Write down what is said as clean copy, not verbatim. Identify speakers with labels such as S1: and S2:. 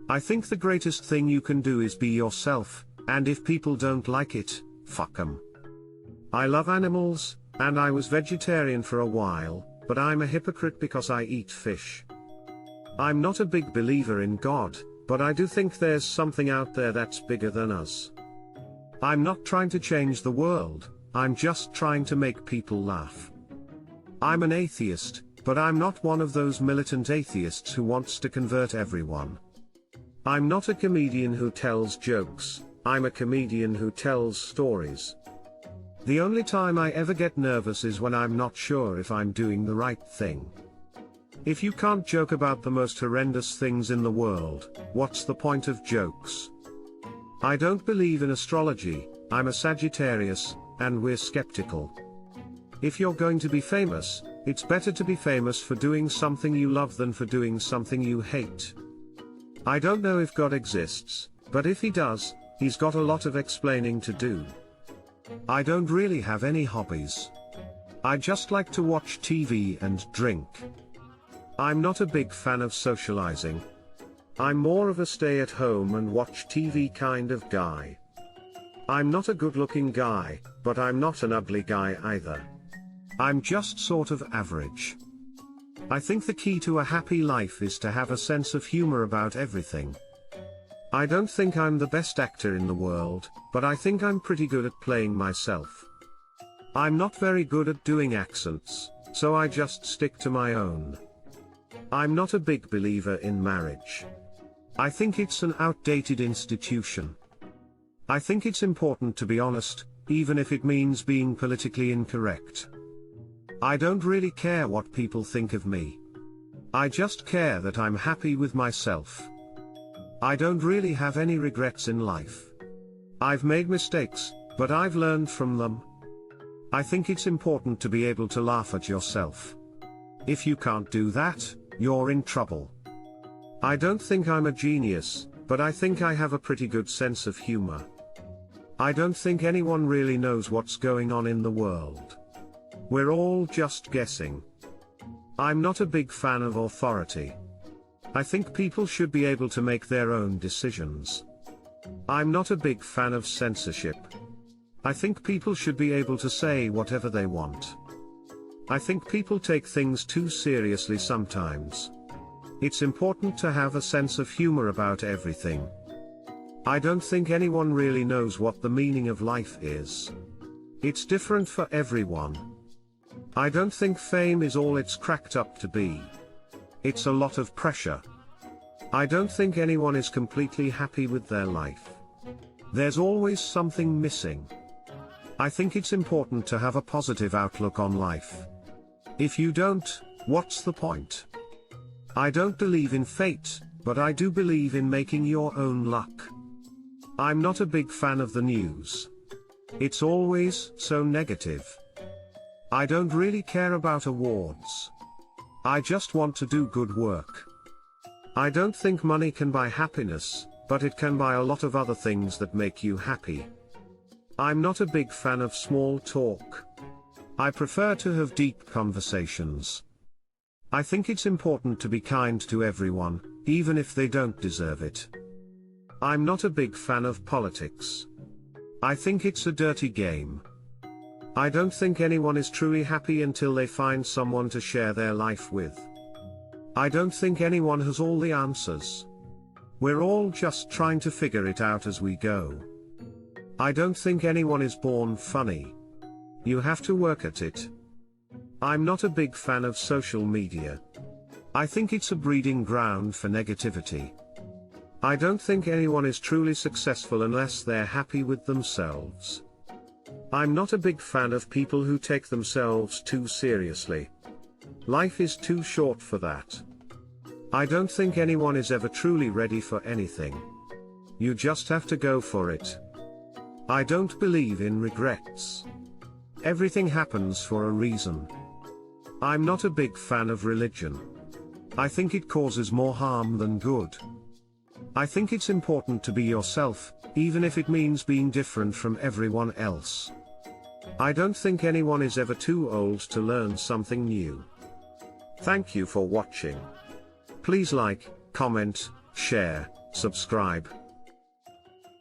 S1: I think the greatest thing you can do is be yourself, and if people don't like it, fuck 'em. I love animals, and I was vegetarian for a while, but I'm a hypocrite because I eat fish. I'm not a big believer in God, but I do think there's something out there that's bigger than us. I'm not trying to change the world, I'm just trying to make people laugh. I'm an atheist, but I'm not one of those militant atheists who wants to convert everyone. I'm not a comedian who tells jokes, I'm a comedian who tells stories. The only time I ever get nervous is when I'm not sure if I'm doing the right thing. If you can't joke about the most horrendous things in the world, what's the point of jokes? I don't believe in astrology, I'm a Sagittarius, and we're skeptical. If you're going to be famous, it's better to be famous for doing something you love than for doing something you hate. I don't know if God exists, but if he does, he's got a lot of explaining to do. I don't really have any hobbies. I just like to watch TV and drink. I'm not a big fan of socializing. I'm more of a stay-at-home and watch TV kind of guy. I'm not a good-looking guy, but I'm not an ugly guy either. I'm just sort of average. I think the key to a happy life is to have a sense of humor about everything. I don't think I'm the best actor in the world, but I think I'm pretty good at playing myself. I'm not very good at doing accents, so I just stick to my own. I'm not a big believer in marriage. I think it's an outdated institution. I think it's important to be honest, even if it means being politically incorrect. I don't really care what people think of me. I just care that I'm happy with myself. I don't really have any regrets in life. I've made mistakes, but I've learned from them. I think it's important to be able to laugh at yourself. If you can't do that, you're in trouble. I don't think I'm a genius, but I think I have a pretty good sense of humor. I don't think anyone really knows what's going on in the world. We're all just guessing. I'm not a big fan of authority. I think people should be able to make their own decisions. I'm not a big fan of censorship. I think people should be able to say whatever they want. I think people take things too seriously sometimes. It's important to have a sense of humor about everything. I don't think anyone really knows what the meaning of life is. It's different for everyone. I don't think fame is all it's cracked up to be. It's a lot of pressure. I don't think anyone is completely happy with their life. There's always something missing. I think it's important to have a positive outlook on life. If you don't, what's the point? I don't believe in fate, but I do believe in making your own luck. I'm not a big fan of the news. It's always so negative. I don't really care about awards. I just want to do good work. I don't think money can buy happiness, but it can buy a lot of other things that make you happy. I'm not a big fan of small talk. I prefer to have deep conversations. I think it's important to be kind to everyone, even if they don't deserve it. I'm not a big fan of politics. I think it's a dirty game. I don't think anyone is truly happy until they find someone to share their life with. I don't think anyone has all the answers. We're all just trying to figure it out as we go. I don't think anyone is born funny. You have to work at it. I'm not a big fan of social media. I think it's a breeding ground for negativity. I don't think anyone is truly successful unless they're happy with themselves. I'm not a big fan of people who take themselves too seriously. Life is too short for that. I don't think anyone is ever truly ready for anything. You just have to go for it. I don't believe in regrets. Everything happens for a reason. I'm not a big fan of religion. I think it causes more harm than good. I think it's important to be yourself, even if it means being different from everyone else. I don't think anyone is ever too old to learn something new. Thank you for watching. Please like, comment, share, subscribe.